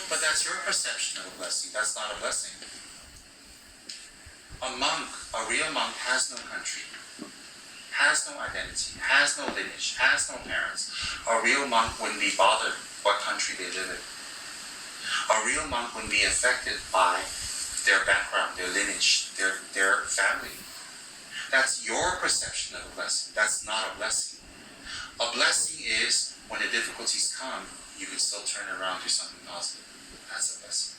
But that's your perception of a blessing. That's not a blessing. A monk, a real monk, has no country, has no identity, has no lineage, has no parents. A real monk wouldn't be bothered what country they live in. A real monk wouldn't be affected by their background, their lineage, their family. That's your perception of a blessing. That's not a blessing. A blessing is when the difficulties come, you can still turn it around to something positive. That's a blessing.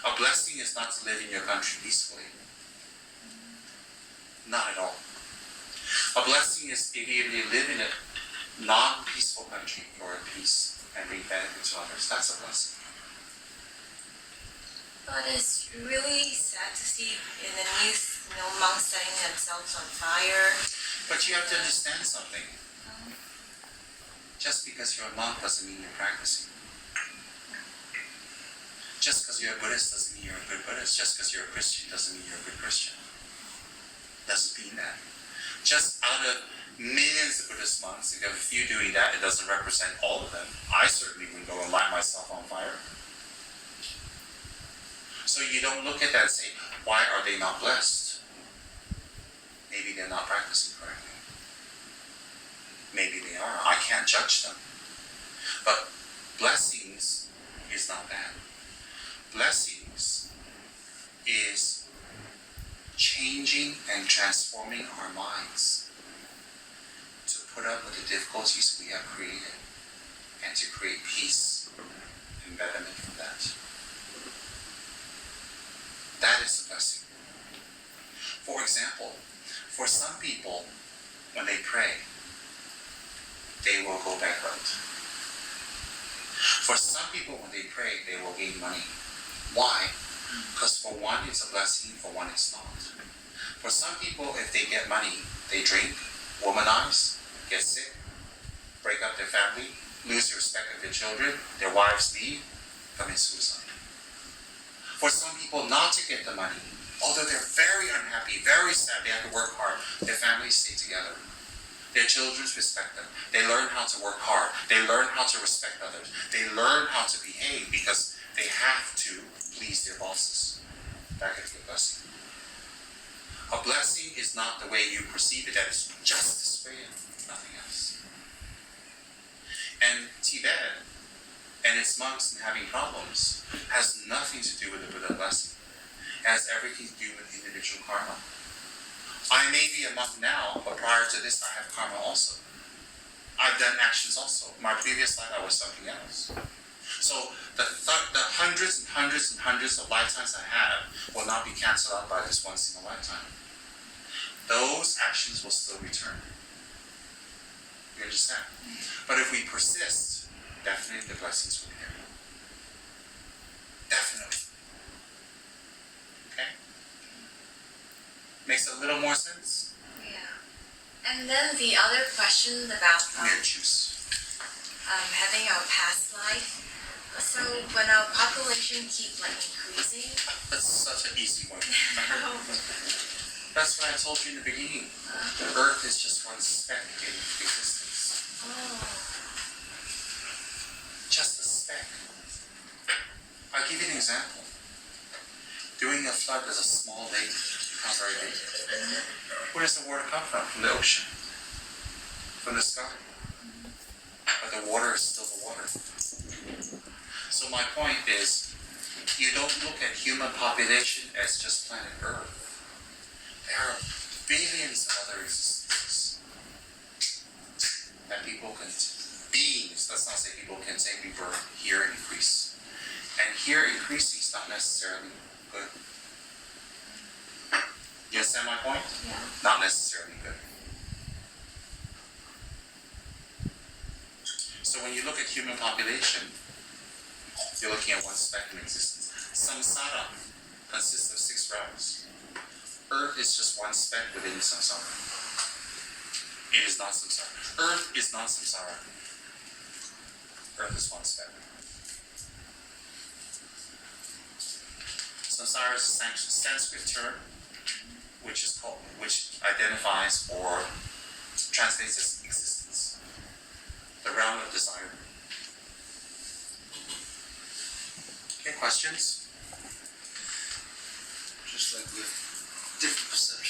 A blessing is not to live in your country peacefully. Not at all. A blessing is if you live in a non-peaceful country, you're at peace and bring benefit to others. That's a blessing. But it's really sad to see in the news, monks setting themselves on fire. But you have to understand something. Just because you're a monk doesn't mean you're practicing. Just because you're a Buddhist doesn't mean you're a good Buddhist. Just because you're a Christian doesn't mean you're a good Christian. Doesn't mean that. Just out of millions of Buddhist monks, if you have a few doing that, it doesn't represent all of them. I certainly wouldn't go and light myself on fire. So you don't look at that and say, why are they not blessed? Maybe they're not practicing correctly. Maybe they are. I can't judge them. But blessings is not that. Blessings is changing and transforming our minds to put up with the difficulties we have created and to create peace and betterment from that. That is a blessing. For example, for some people, when they pray, they will go bankrupt. For some people, when they pray, they will gain money. Why? Because for one, it's a blessing, for one, it's not. For some people, if they get money, they drink, womanize, get sick, break up their family, lose the respect of their children, their wives leave, commit suicide. For some people not to get the money, although they're very unhappy, very sad, they have to work hard, their families stay together. Their children respect them. They learn how to work hard. They learn how to respect others. They learn how to behave because they have to please their bosses. That is a blessing. A blessing is not the way you perceive it, that is justice for you, nothing else. And Tibet and its monks and having problems has nothing to do with the Buddha blessing. It has everything to do with individual karma. I may be a monk now, but prior to this I have karma also. I've done actions also. My previous life I was something else. So the hundreds and hundreds and hundreds of lifetimes I have will not be cancelled out by this one single lifetime. Those actions will still return. You understand? But if we persist, definitely the blessings will be there. Definitely. Okay? Makes a little more sense? Yeah. And then the other question about having our past life. So when our population keeps increasing. That's such an easy one. That's what I told you in the beginning. The Earth is just one speck in existence. Oh. Just a speck. I'll give you an example. During a flood, there's a small lake become very big. Where does the water come from? From the ocean. From the sky. But the water is still the water. So my point is, you don't look at human population as just planet Earth. There are billions of other existences that people can, beings, let's not say people can say we were here increase. And here increasing is not necessarily good. You understand my point? Yeah. Not necessarily good. So when you look at human population, you're looking at one speck in existence. Samsara consists of 6 realms. Earth is just one speck within samsara. It is not samsara. Earth is not samsara. Earth is one speck. Samsara is a Sanskrit term which identifies or translates as existence. The realm of desire. questions? Just like with